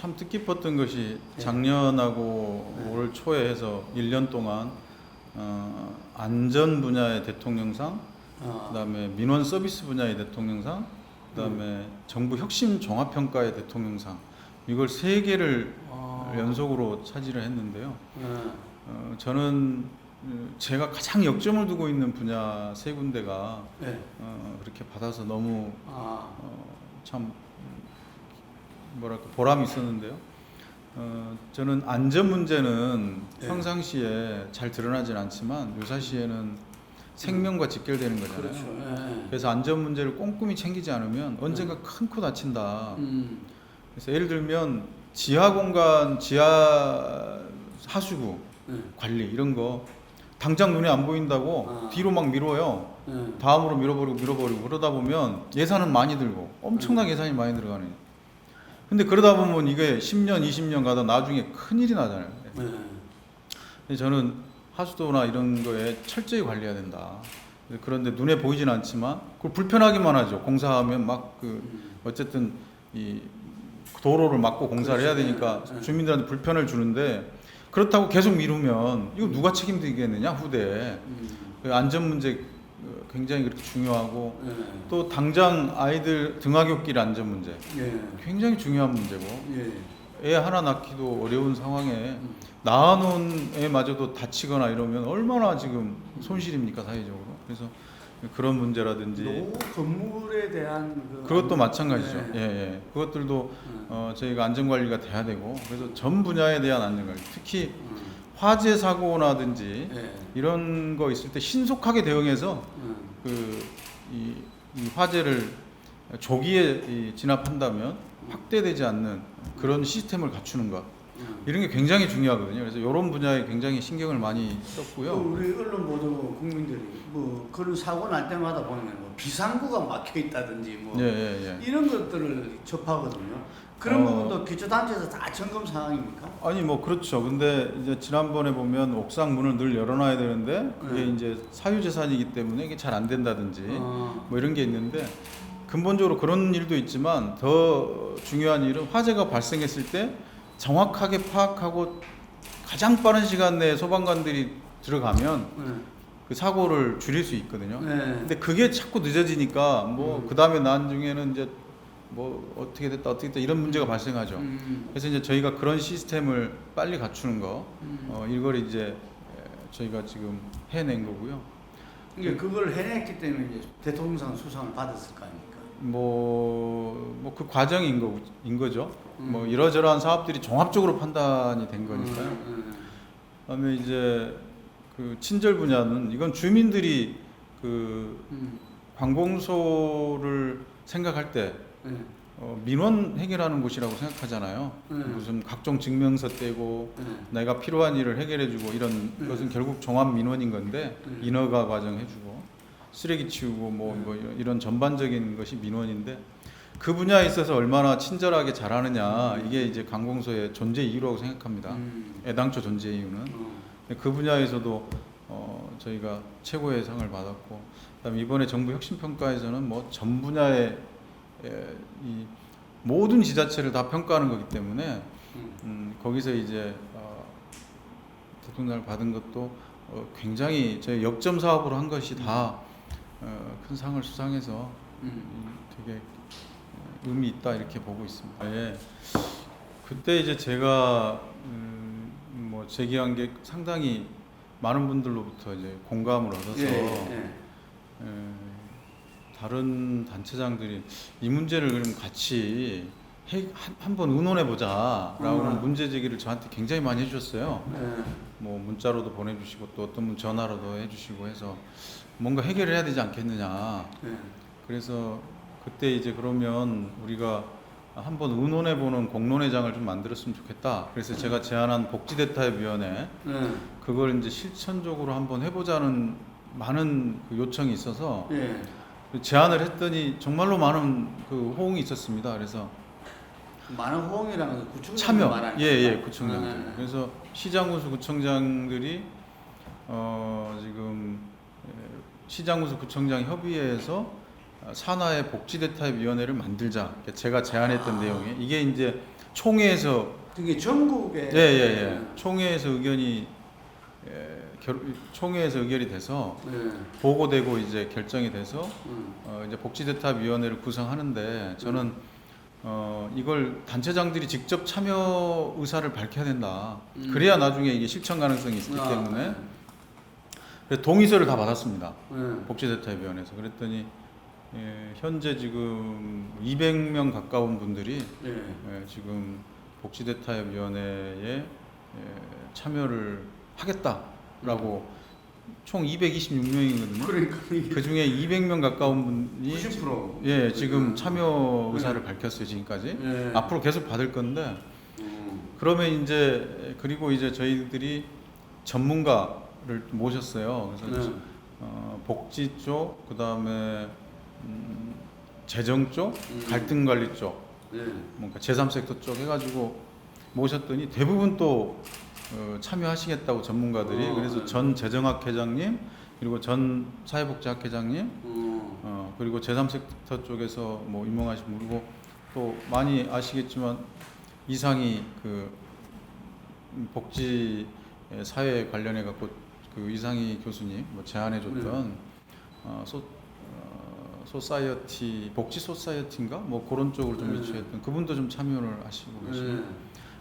참 뜻깊었던 것이 작년하고 올 초에 해서 1년 동안 안전 분야의 대통령상, 그다음에 민원 서비스 분야의 대통령상, 그다음에 정부 혁신 종합평가의 대통령상, 이걸 3개를 연속으로 차지를 했는데요. 저는 제가 가장 역점을 두고 있는 분야 3군데가 그렇게 받아서 너무 참 뭐랄까 보람이 있었는데요. 저는 안전 문제는 평상시에 잘 드러나진 않지만 유사시에는 생명과 직결되는 거잖아요. 그렇죠. 그래서 안전 문제를 꼼꼼히 챙기지 않으면 언젠가 큰 코 다친다. 그래서 예를 들면 지하 공간, 지하 하수구 관리 이런 거 당장 눈에 안 보인다고 뒤로 막 미뤄요. 다음으로 밀어버리고 그러다 보면 예산은 많이 들고 엄청나게 예산이 많이 들어가는. 근데 그러다 보면 이게 10년, 20년 가다 나중에 큰일이 나잖아요. 저는 하수도나 이런 거에 철저히 관리해야 된다. 그런데 눈에 보이진 않지만 그걸 불편하기만 하죠. 공사하면 막 어쨌든 이 도로를 막고 공사를 해야 되니까 주민들한테 불편을 주는데, 그렇다고 계속 미루면 이거 누가 책임지겠느냐 후대에. 안전 문제 굉장히 그렇게 중요하고 또 당장 아이들 등하굣길 안전 문제 굉장히 중요한 문제고 애 하나 낳기도 어려운 상황에 낳아놓은 애마저도 다치거나 이러면 얼마나 지금 손실입니까 사회적으로. 그래서 그런 문제라든지 노후 건물에 대한 그것도 마찬가지죠. 그것들도 저희가 안전관리가 돼야 되고, 그래서 전 분야에 대한 안전관리, 특히 화재 사고나든지 이런 거 있을 때 신속하게 대응해서 이 화재를 조기에 진압한다면 확대되지 않는 그런 시스템을 갖추는 것, 이런 게 굉장히 중요하거든요. 그래서 이런 분야에 굉장히 신경을 많이 썼고요. 우리 언론 보도 국민들이 뭐 그런 사고 날 때마다 보면 뭐 비상구가 막혀 있다든지 뭐 이런 것들을 접하거든요. 그런 부분도 기초단체에서 다 점검 사항입니까? 아니 뭐 그렇죠. 근데 이제 지난번에 보면 옥상 문을 늘 열어놔야 되는데 그게 이제 사유재산이기 때문에 이게 잘 안 된다든지 뭐 이런 게 있는데, 근본적으로 그런 일도 있지만 더 중요한 일은 화재가 발생했을 때 정확하게 파악하고 가장 빠른 시간 내에 소방관들이 들어가면 그 사고를 줄일 수 있거든요. 근데 그게 자꾸 늦어지니까 뭐 그 다음에 나중에는 이제 뭐 어떻게 됐다 이런 문제가 발생하죠. 그래서 이제 저희가 그런 시스템을 빨리 갖추는 거, 이걸 이제 저희가 지금 해낸 거고요. 그걸 해냈기 때문에 이제 대통령상 수상을 받았을 거 아닙니까? 뭐 그 과정인 거죠. 뭐 이러저러한 사업들이 종합적으로 판단이 된 거니까요. 그다음에 이제 그 친절 분야는 이건 주민들이 그 관공서를 생각할 때 민원 해결하는 곳이라고 생각하잖아요. 무슨 각종 증명서 떼고 내가 필요한 일을 해결해주고 이런 것은 결국 종합 민원인 건데, 인허가 과정 해주고 쓰레기 치우고 뭐 이런 전반적인 것이 민원인데, 그 분야에 있어서 얼마나 친절하게 잘하느냐, 이게 이제 관공서의 존재 이유라고 생각합니다. 애당초 존재 이유는 그 분야에서도 저희가 최고의 상을 받았고, 그다음에 이번에 정부 혁신평가에서는 뭐 전 분야의 이 모든 지자체를 다 평가하는 거기 때문에 거기서 이제 대통령을 받은 것도 굉장히 저희 역점 사업으로 한 것이 다 큰 상을 수상해서 되게 의미 있다 이렇게 보고 있습니다. 그때 이제 제가 뭐 제기한 게 상당히 많은 분들로부터 이제 공감을 얻어서 다른 단체장들이 이 문제를 그럼 같이 한번 의논해 보자라고 문제 제기를 저한테 굉장히 많이 해주셨어요. 뭐 문자로도 보내주시고 또 어떤 분 전화로도 해주시고 해서 뭔가 해결을 해야 되지 않겠느냐. 그래서 그때 이제 그러면 우리가 한번 의논해 보는 공론회장을 좀 만들었으면 좋겠다. 그래서 제가 제안한 복지대타협위원회 그걸 이제 실천적으로 한번 해보자는 많은 그 요청이 있어서 제안을 했더니 정말로 많은 그 호응이 있었습니다. 그래서 많은 호응이라는 구청장 참여, 말하는 구청장들. 그래서 시장군수 구청장들이 지금 시장군수 구청장 협의회에서 산하의 복지대타협위원회를 만들자. 제가 제안했던 내용이 이게 이제 총회에서 그게 전국에 총회에서 의견이 총회에서 의결이 돼서 네. 보고되고 이제 결정이 돼서 이제 복지대탑위원회를 구성하는데 저는 이걸 단체장들이 직접 참여 의사를 밝혀야 된다. 그래야 나중에 이게 실천 가능성이 있기 때문에 그래서 동의서를 다 받았습니다. 복지대탑위원회에서 그랬더니 현재 지금 200명 가까운 분들이 지금 복지대타협위원회에 참여를 하겠다라고 총 226명이거든요. 그러니까 그 중에 200명 가까운 분이 90%. 지금 참여 의사를 밝혔어요 지금까지. 앞으로 계속 받을 건데 그러면 이제 그리고 이제 저희들이 전문가를 모셨어요. 그래서 복지 쪽, 그 다음에 재정 쪽, 갈등 관리 쪽. 뭔가 제3섹터 쪽 해가지고 모셨더니 대부분 또 참여하시겠다고 전문가들이 그래서 전 재정학 회장님 그리고 전 사회복지학 회장님 그리고 제3섹터 쪽에서 뭐 임명하신 분 그리고 또 많이 아시겠지만 이상희 그 복지 사회 관련해 갖고 그 이상희 교수님 뭐 제안해줬던 소사이어티 복지 소사이어티인가 뭐 그런 쪽으로 좀 위치했던 그분도 좀 참여를 하시고 계시고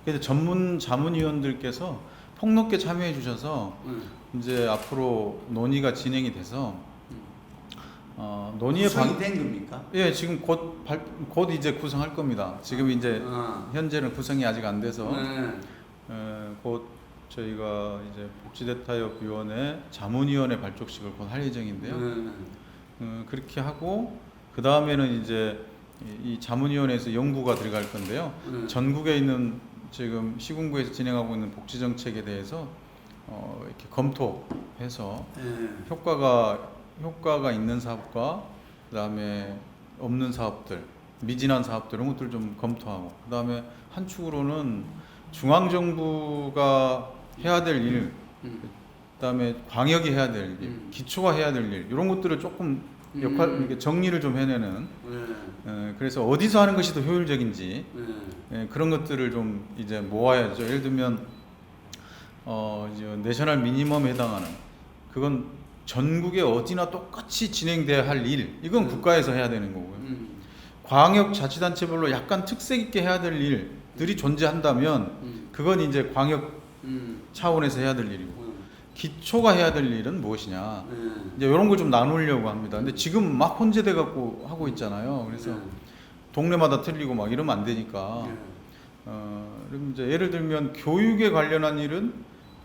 그래서 전문 자문위원들께서 폭넓게 참여해 주셔서 이제 앞으로 논의가 진행이 돼서 논의의 구성이 된 겁니까? 예, 지금 곧 이제 구성할 겁니다. 지금 이제 현재는 구성이 아직 안 돼서 곧 저희가 이제 복지대타협위원회 자문위원회 발족식을 곧 할 예정인데요. 그렇게 하고 그 다음에는 이제 이 자문위원회에서 연구가 들어갈 건데요. 전국에 있는 지금 시군구에서 진행하고 있는 복지 정책에 대해서 이렇게 검토해서 효과가 있는 사업과 그 다음에 없는 사업들, 미진한 사업들 이런 것들 좀 검토하고 그 다음에 한 축으로는 중앙 정부가 해야 될 일, 그다음에 광역이 해야 될 일, 기초가 해야 될 일 이런 것들을 조금 이렇게 정리를 좀 해내는. 그래서 어디서 하는 것이 더 효율적인지 그런 것들을 좀 이제 모아야죠. 예를 들면 이제 내셔널 미니멈에 해당하는 그건 전국에 어디나 똑같이 진행돼야 할 일, 이건 국가에서 해야 되는 거고요. 광역 자치단체별로 약간 특색 있게 해야 될 일들이 존재한다면 그건 이제 광역 차원에서 해야 될 일이고 기초가 해야 될 일은 무엇이냐 이제 이런 걸 좀 나누려고 합니다. 근데 지금 막 혼재돼 갖고 하고 있잖아요. 그래서 동네마다 틀리고 막 이러면 안 되니까 그럼 이제 예를 들면 교육에 관련한 일은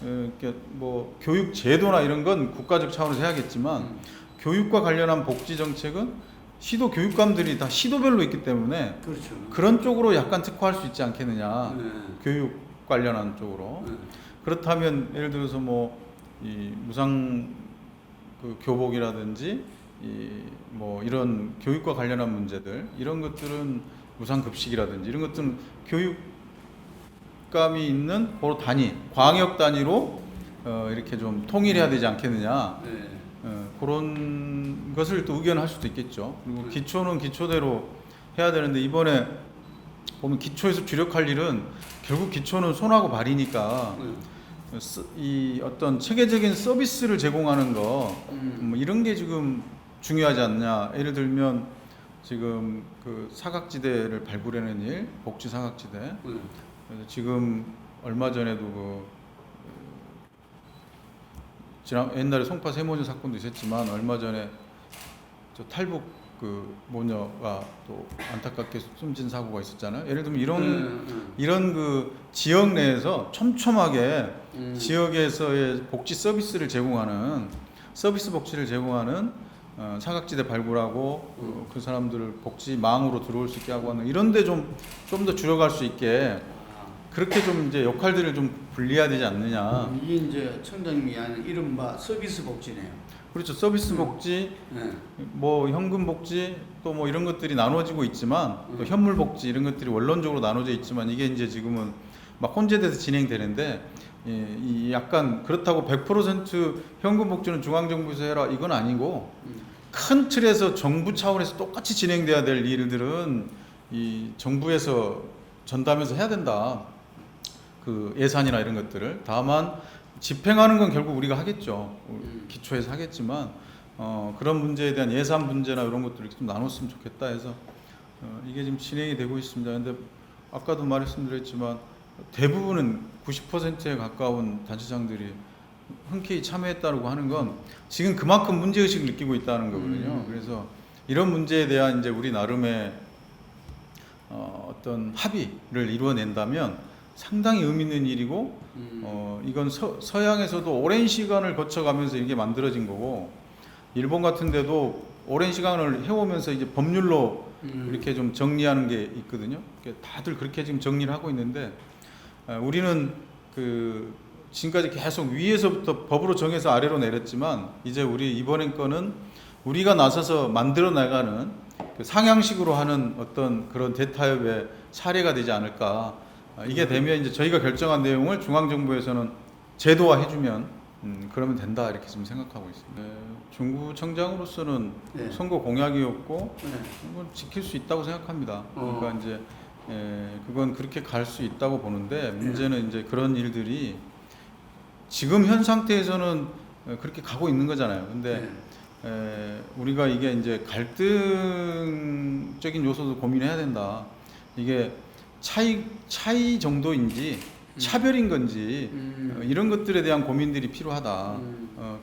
이렇게 뭐 교육 제도나 이런 건 국가적 차원에서 해야겠지만 교육과 관련한 복지 정책은 시도 교육감들이 다 시도별로 있기 때문에 그렇죠. 그런 쪽으로 약간 특화할 수 있지 않겠느냐. 교육 관련한 쪽으로. 그렇다면 예를 들어서 뭐 이 무상 그 교복이라든지 뭐 이런 교육과 관련한 문제들 이런 것들은 무상 급식이라든지 이런 것들은 교육감이 있는 그 단위, 광역 단위로 이렇게 좀 통일해야 되지 않겠느냐. 그런 것을 또 의견할 수도 있겠죠. 그리고 기초는 기초대로 해야 되는데 이번에 보면 기초에서 주력할 일은 결국 기초는 손하고 발이니까 이 어떤 체계적인 서비스를 제공하는 거 뭐 이런 게 지금 중요하지 않냐. 예를 들면 지금 그 사각지대를 발굴하는 일, 복지 사각지대. 그래서 지금 얼마 전에도 지난 옛날에 송파 세모녀 사건도 있었지만 얼마 전에 저 탈북 그 모녀가 또 안타깝게 숨진 사고가 있었잖아요. 예를 들면 이런 그 지역 내에서 촘촘하게 지역에서의 복지 서비스를 제공하는 서비스 복지를 제공하는 사각지대 발굴하고 그 사람들을 복지망으로 들어올 수 있게 하고 하는 이런데 좀 더 줄여갈 수 있게 그렇게 좀 이제 역할들을 좀 분리해야 되지 않느냐. 이게 이제 청장님이 하는 이른바 서비스 복지네요. 그렇죠. 서비스 복지, 뭐 현금 복지, 또 뭐 이런 것들이 나눠지고 있지만, 또 현물 복지 이런 것들이 원론적으로 나눠져 있지만 이게 이제 지금은 막 혼재돼서 진행되는데, 이 약간 그렇다고 100% 현금 복지는 중앙 정부에서 해라 이건 아니고 큰 틀에서 정부 차원에서 똑같이 진행돼야 될 일들은 이 정부에서 전담해서 해야 된다. 그 예산이나 이런 것들을. 다만 집행하는 건 결국 우리가 하겠죠. 기초에서 하겠지만 그런 문제에 대한 예산 문제나 이런 것들을 좀 나눴으면 좋겠다 해서 이게 지금 진행이 되고 있습니다. 근데 아까도 말씀드렸지만 대부분은 90%에 가까운 단체장들이 흔쾌히 참여했다고 하는 건 지금 그만큼 문제의식을 느끼고 있다는 거거든요. 그래서 이런 문제에 대한 이제 우리 나름의 어떤 합의를 이루어낸다면 상당히 의미 있는 일이고 이건 서양에서도 오랜 시간을 거쳐가면서 이게 만들어진 거고 일본 같은 데도 오랜 시간을 해오면서 이제 법률로 이렇게 좀 정리하는 게 있거든요. 다들 그렇게 지금 정리를 하고 있는데 우리는 그 지금까지 계속 위에서부터 법으로 정해서 아래로 내렸지만 이제 우리 이번엔 거는 우리가 나서서 만들어 나가는 그 상향식으로 하는 어떤 그런 대타협의 사례가 되지 않을까. 이게 되면 이제 저희가 결정한 내용을 중앙정부에서는 제도화해주면 그러면 된다 이렇게 지금 생각하고 있습니다. 중구청장으로서는 네. 선거 공약이었고 네. 그건 지킬 수 있다고 생각합니다. 그러니까 이제 그건 그렇게 갈 수 있다고 보는데 문제는 이제 그런 일들이 지금 현 상태에서는 그렇게 가고 있는 거잖아요. 근데 우리가 이게 이제 갈등적인 요소도 고민해야 된다. 이게 차이 정도인지 차별인 건지 이런 것들에 대한 고민들이 필요하다.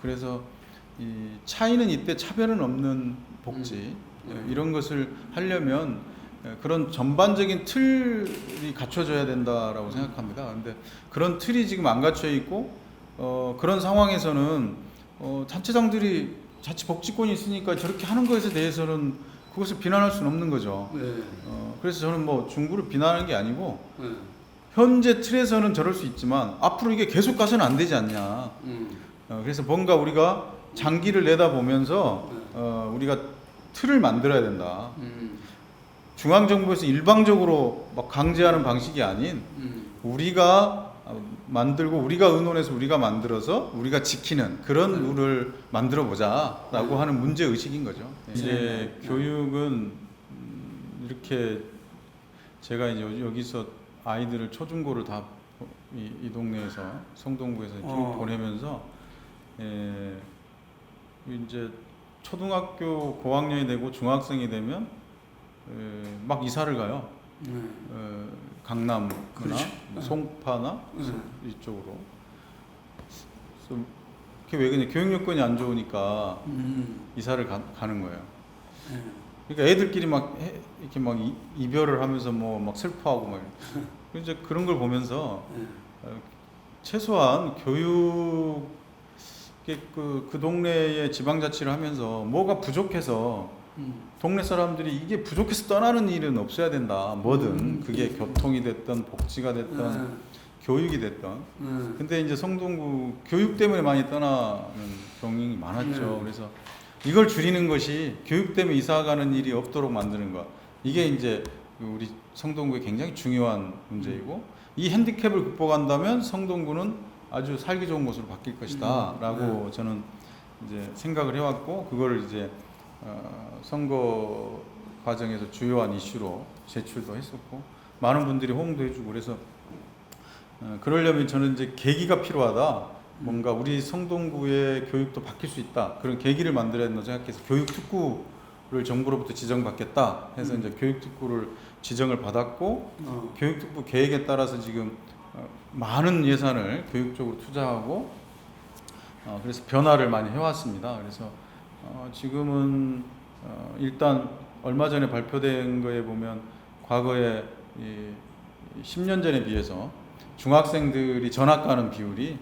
그래서 이 차이는 이때 차별은 없는 복지 이런 것을 하려면 그런 전반적인 틀이 갖춰져야 된다라고 생각합니다. 근데 그런 틀이 지금 안 갖춰 있고 그런 상황에서는 단체장들이 자치 복지권이 있으니까 저렇게 하는 것에 대해서는 그것을 비난할 수는 없는 거죠. 그래서 저는 뭐 중구를 비난하는 게 아니고 현재 틀에서는 저럴 수 있지만 앞으로 이게 계속 가서는 안 되지 않냐. 그래서 뭔가 우리가 장기를 내다보면서 우리가 틀을 만들어야 된다. 중앙정부에서 일방적으로 막 강제하는 방식이 아닌 우리가 만들고 우리가 의논해서 우리가 만들어서 우리가 지키는 그런 룰을 만들어 보자라고 하는 문제 의식인 거죠. 이제 교육은 이렇게 제가 이제 여기서 아이들을 초중고를 다 이 동네에서 성동구에서 쭉 보내면서 이제 초등학교 고학년이 되고 중학생이 되면 막 이사를 가요. 강남이나 그렇죠. 송파나 이쪽으로. 그게 왜 그냥 교육 여건이 안 좋으니까 이사를 가는 거예요. 그러니까 애들끼리 막 이렇게 막 이별을 하면서 뭐 막 슬퍼하고 막 이제 그런 걸 보면서 최소한 교육 그 동네에 지방자치를 하면서 뭐가 부족해서 동네 사람들이 이게 부족해서 떠나는 일은 없어야 된다. 뭐든 그게 교통이 됐든 복지가 됐든 교육이 됐든. 근데 이제 성동구 교육 때문에 많이 떠나는 경향이 많았죠. 그래서 이걸 줄이는 것이 교육 때문에 이사 가는 일이 없도록 만드는 것. 이게 이제 우리 성동구의 굉장히 중요한 문제이고 이 핸디캡을 극복한다면 성동구는 아주 살기 좋은 곳으로 바뀔 것이다라고 저는 이제 생각을 해왔고 그걸 이제 선거 과정에서 주요한 이슈로 제출도 했었고 많은 분들이 호응도 해주고 그래서 그러려면 저는 이제 계기가 필요하다. 뭔가 우리 성동구의 교육도 바뀔 수 있다. 그런 계기를 만들어야 된다고 생각해서 교육특구를 정부로부터 지정받겠다 해서 이제 교육특구를 지정을 받았고 교육특구 계획에 따라서 지금 많은 예산을 교육 쪽으로 투자하고 그래서 변화를 많이 해왔습니다. 그래서 지금은 일단 얼마 전에 발표된 거에 보면 과거에 10년 전에 비해서 중학생들이 전학 가는 비율이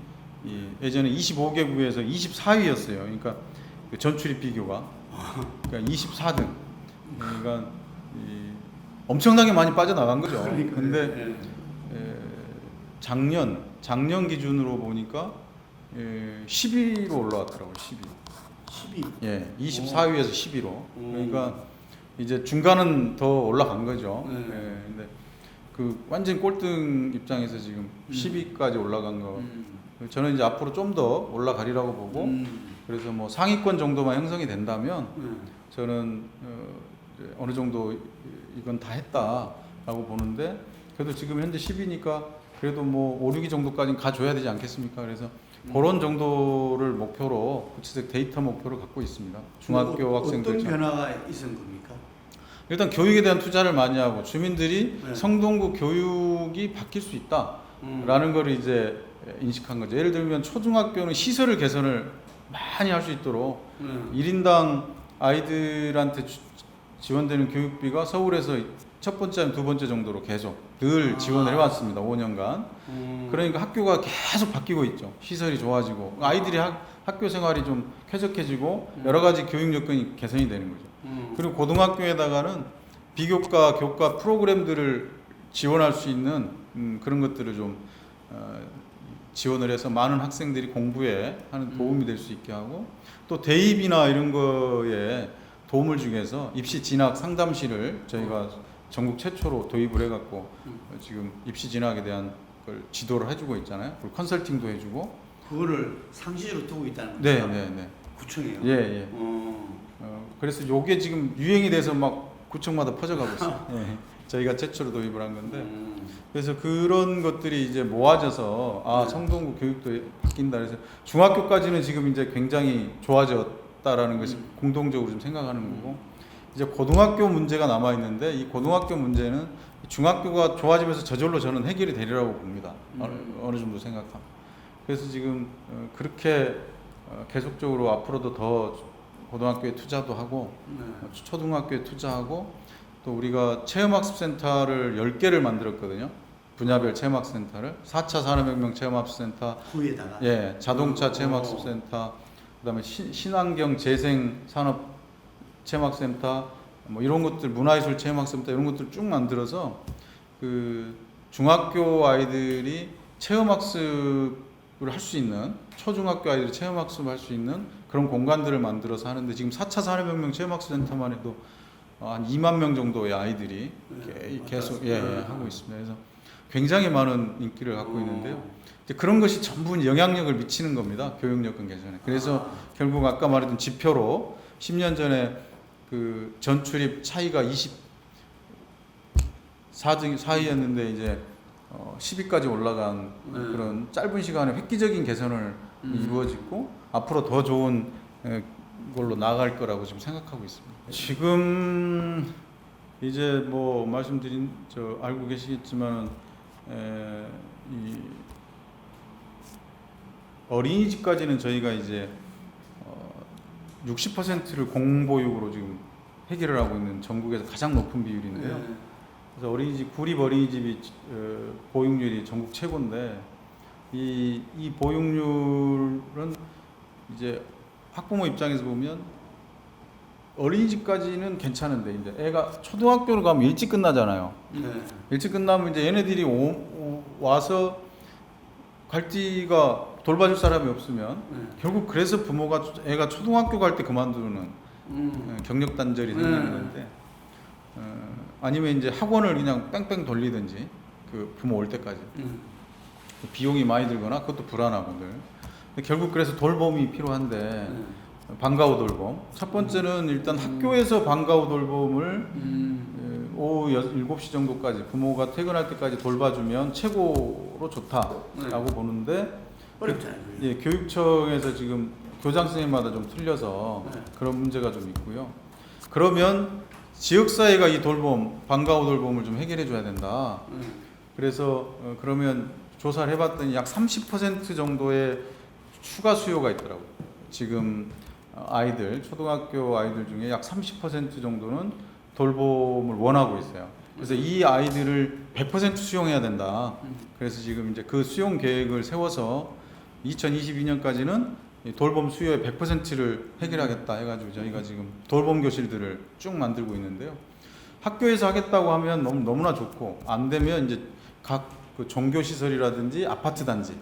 예전에 25개국에서 24위였어요. 그러니까 그 전출입 비교가 그러니까 24등. 그러니까 엄청나게 많이 빠져나간 거죠. 근데 작년 기준으로 보니까 10위로 올라왔더라고요. 10위. 예, 24위에서 10위로. 그러니까 이제 중간은 더 올라간 거죠. 예, 근데 그 완전 꼴등 입장에서 지금 10위까지 올라간 거. 저는 이제 앞으로 좀 더 올라가리라고 보고 그래서 뭐 상위권 정도만 형성이 된다면 저는 어느 정도 이건 다 했다라고 보는데 그래도 지금 현재 10이니까 그래도 뭐 5, 6위 정도까지는 가줘야 되지 않겠습니까? 그래서 그런 정도를 목표로 구체적 데이터 목표를 갖고 있습니다. 중학교 학생들. 어떤 변화가 있은 겁니까? 일단 교육에 대한 투자를 많이 하고 주민들이 네. 성동구 교육이 바뀔 수 있다라는 걸 이제 인식한 거죠. 예를 들면 초중학교는 시설을 개선을 많이 할 수 있도록 1인당 아이들한테 지원되는 교육비가 서울에서 첫 번째 아니면 두 번째 정도로 계속 늘 지원을 해왔습니다. 5년간. 그러니까 학교가 계속 바뀌고 있죠. 시설이 좋아지고 아이들이 학교 생활이 좀 쾌적해지고 여러 가지 교육 여건이 개선이 되는 거죠. 그리고 고등학교에다가는 비교과 교과 프로그램들을 지원할 수 있는 그런 것들을 좀 지원을 해서 많은 학생들이 공부에 하는 도움이 될 수 있게 하고 또 대입이나 이런 거에 도움을 주기 위해서 입시 진학 상담실을 저희가 전국 최초로 도입을 해갖고 지금 입시 진학에 대한 걸 지도를 해주고 있잖아요. 그리고 컨설팅도 해주고. 그거를 상시로 두고 있다는 거죠? 네. 구청이요? 예. 그래서 요게 지금 유행이 돼서 막 구청마다 퍼져가고 있어요. 예. 저희가 최초로 도입을 한 건데. 그래서 그런 것들이 이제 모아져서 성동구 교육도 바뀐다. 그래서 중학교까지는 지금 이제 굉장히 좋아졌다라는 것이 공동적으로 좀 생각하는 거고. 이제 고등학교 문제가 남아 있는데 이 고등학교 문제는 중학교가 좋아지면서 저절로 저는 해결이 되리라고 봅니다. 어느 정도 생각합니다. 그래서 지금 그렇게 계속적으로 앞으로도 더 고등학교에 투자도 하고 초등학교에 투자하고 또 우리가 체험학습센터를 10개를 만들었거든요. 분야별 체험학습센터를 4차 산업혁명 체험학습센터, 후에다가 예, 자동차 체험학습센터, 그다음에 신환경 재생 산업 체험학센터 뭐 이런 것들 문화예술 체험학센터 이런 것들 쭉 만들어서 그 중학교 아이들이 체험학습을 할 수 있는 초중학교 아이들이 체험학습을 할 수 있는 그런 공간들을 만들어서 하는데 지금 4차 산업혁명 체험학습센터만 해도 한 2만 명 정도의 아이들이 계속 하고 있습니다. 그래서 굉장히 많은 인기를 갖고 있는데요. 이제 그런 것이 전부 영향력을 미치는 겁니다. 교육 여건 개선에. 그래서 결국 아까 말했던 지표로 10년 전에 그 전출입 차이가 24위였는데 이제 10위까지 올라간 그런 짧은 시간에 획기적인 개선을 이루어지고 앞으로 더 좋은 걸로 나아갈 거라고 지금 생각하고 있습니다. 지금 이제 뭐 말씀드린 알고 계시겠지만 이 어린이집까지는 저희가 이제 60%를 공보육으로 지금 해결을 하고 있는 전국에서 가장 높은 비율인데요. 그래서 어린이집 구립 어린이집이 보육률이 전국 최고인데 이 보육률은 이제 학부모 입장에서 보면 어린이집까지는 괜찮은데 이제 애가 초등학교를 가면 일찍 끝나잖아요. 일찍 끝나면 이제 얘네들이 와서 갈디가 돌봐줄 사람이 없으면 결국 그래서 부모가 애가 초등학교 갈 때 그만두는 경력 단절이 생기는 건데 아니면 이제 학원을 그냥 뺑뺑 돌리든지 그 부모 올 때까지 비용이 많이 들거나 그것도 불안하거든. 결국 그래서 돌봄이 필요한데 방과후 돌봄. 첫 번째는 일단 학교에서 방과후 돌봄을 오후 7시 정도까지 부모가 퇴근할 때까지 돌봐주면 최고로 좋다라고 보는데 어렵잖아요. 예, 교육청에서 지금 교장 선생님마다 좀 틀려서 그런 문제가 좀 있고요. 그러면 지역사회가 이 돌봄, 방과후 돌봄을 좀 해결해 줘야 된다. 그래서 그러면 조사를 해봤더니 약 30% 정도의 추가 수요가 있더라고요. 지금 아이들, 초등학교 아이들 중에 약 30% 정도는 돌봄을 원하고 있어요. 그래서 이 아이들을 100% 수용해야 된다. 그래서 지금 이제 그 수용 계획을 세워서 2022년까지는 돌봄 수요의 100%를 해결하겠다 해가지고 저희가 지금 돌봄 교실들을 쭉 만들고 있는데요. 학교에서 하겠다고 하면 너무나 좋고 안 되면 이제 각 그 종교 시설이라든지 아파트 단지,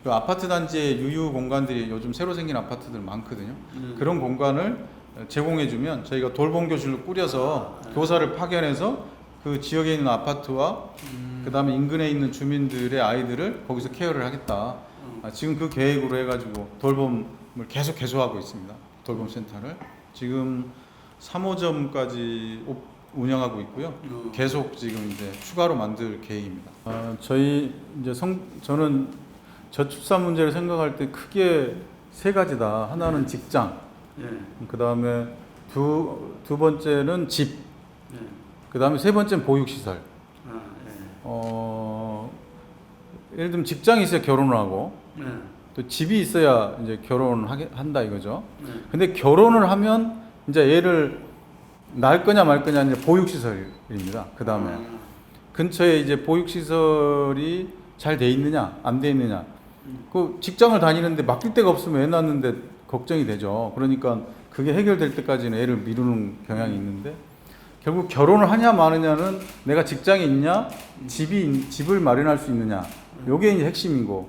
그 아파트 단지의 유휴 공간들이 요즘 새로 생긴 아파트들 많거든요. 그런 공간을 제공해주면 저희가 돌봄 교실을 꾸려서 교사를 파견해서 그 지역에 있는 아파트와 그 다음에 인근에 있는 주민들의 아이들을 거기서 케어를 하겠다. 지금 그 계획으로 해가지고 돌봄을 계속 개소하고 있습니다. 돌봄센터를 지금 3호점까지 운영하고 있고요. 계속 지금 이제 추가로 만들 계획입니다. 저희 이제 저는 저출산 문제를 생각할 때 크게 세 가지다. 하나는 직장, 예. 그 다음에 두 번째는 집, 예. 그 다음에 세 번째는 보육시설. 예. 예를 들면 직장이 있어야 결혼을 하고, 예. 또 집이 있어야 이제 결혼을 한다 이거죠. 예. 근데 결혼을 하면 이제 얘를 낳을 거냐 말 거냐 이제 보육시설입니다. 그 다음에 근처에 이제 보육시설이 잘 돼 있느냐 안 돼 있느냐. 그 직장을 다니는데 맡길 데가 없으면 애 낳는데 걱정이 되죠. 그러니까 그게 해결될 때까지는 애를 미루는 경향이 있는데 결국 결혼을 하냐 마느냐는 내가 직장이 있냐 집을 마련할 수 있느냐 요게 이제 핵심이고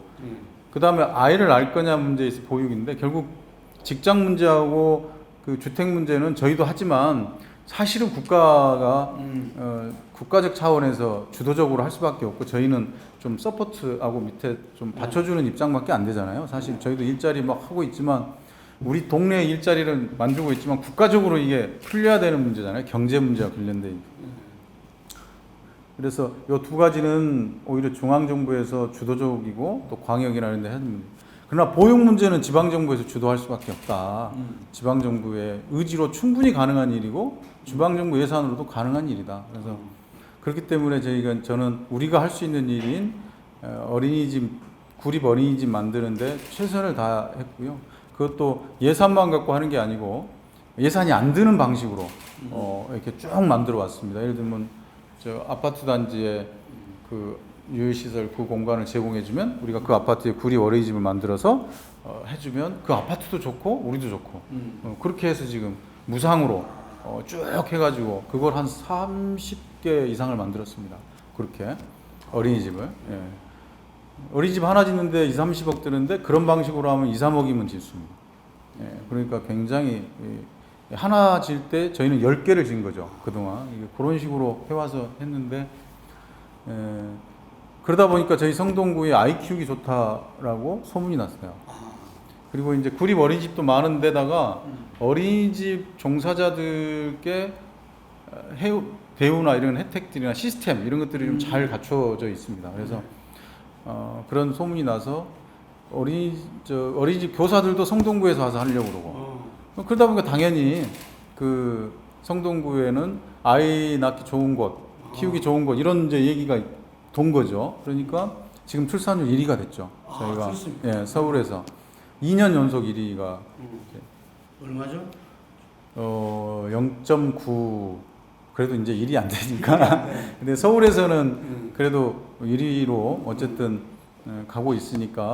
그 다음에 아이를 낳을 거냐 문제에서 보육인데 결국 직장 문제하고 그 주택 문제는 저희도 하지만 사실은 국가가 국가적 차원에서 주도적으로 할 수밖에 없고 저희는 좀 서포트하고 밑에 좀 받쳐주는 입장밖에 안 되잖아요. 사실 저희도 일자리 막 하고 있지만 우리 동네 일자리를 만들고 있지만 국가적으로 이게 풀려야 되는 문제잖아요. 경제 문제와 관련돼 있고. 그래서 이 두 가지는 오히려 중앙정부에서 주도적이고 또 광역이라는 데 하는 문제. 그러나 보육 문제는 지방정부에서 주도할 수밖에 없다. 지방정부의 의지로 충분히 가능한 일이고 지방정부 예산으로도 가능한 일이다. 그래서 그렇기 때문에 저는 우리가 할 수 있는 일인 어린이집, 구립 어린이집 만드는데 최선을 다했고요. 그것도 예산만 갖고 하는 게 아니고 예산이 안 드는 방식으로 이렇게 쭉 만들어 왔습니다. 예를 들면 저 아파트 단지에 그 유해시설 그 공간을 제공해주면 우리가 그 아파트에 구립 어린이집을 만들어서 해주면 그 아파트도 좋고 우리도 좋고 그렇게 해서 지금 무상으로 쭉 해가지고 그걸 한 30개 이상을 만들었습니다. 그렇게 어린이집을 어린이집 하나 짓는데 2, 30억 드는데 그런 방식으로 하면 2, 3억이면 짓습니다. 그러니까 굉장히 하나 질 때 저희는 10개를 진 거죠. 그동안 그런 식으로 해와서 했는데 그러다 보니까 저희 성동구에 아이 키우기 좋다라고 소문이 났어요. 그리고 이제 구립 어린이집도 많은데다가 어린이집 종사자들께 대우나 이런 혜택들이나 시스템 이런 것들이 좀 잘 갖춰져 있습니다. 그래서 그런 소문이 나서 어린이집 교사들도 성동구에서 와서 하려고 그러고 그러다 보니까 당연히 그 성동구에는 아이 낳기 좋은 곳, 키우기 좋은 곳 이런 이제 얘기가 돈 거죠. 그러니까 지금 출산율 1위가 됐죠. 저희가 서울에서 2년 연속 1위가 얼마죠? 0.9 그래도 이제 1이 안 되니까. 근데 서울에서는 그래도 1위로 어쨌든 가고 있으니까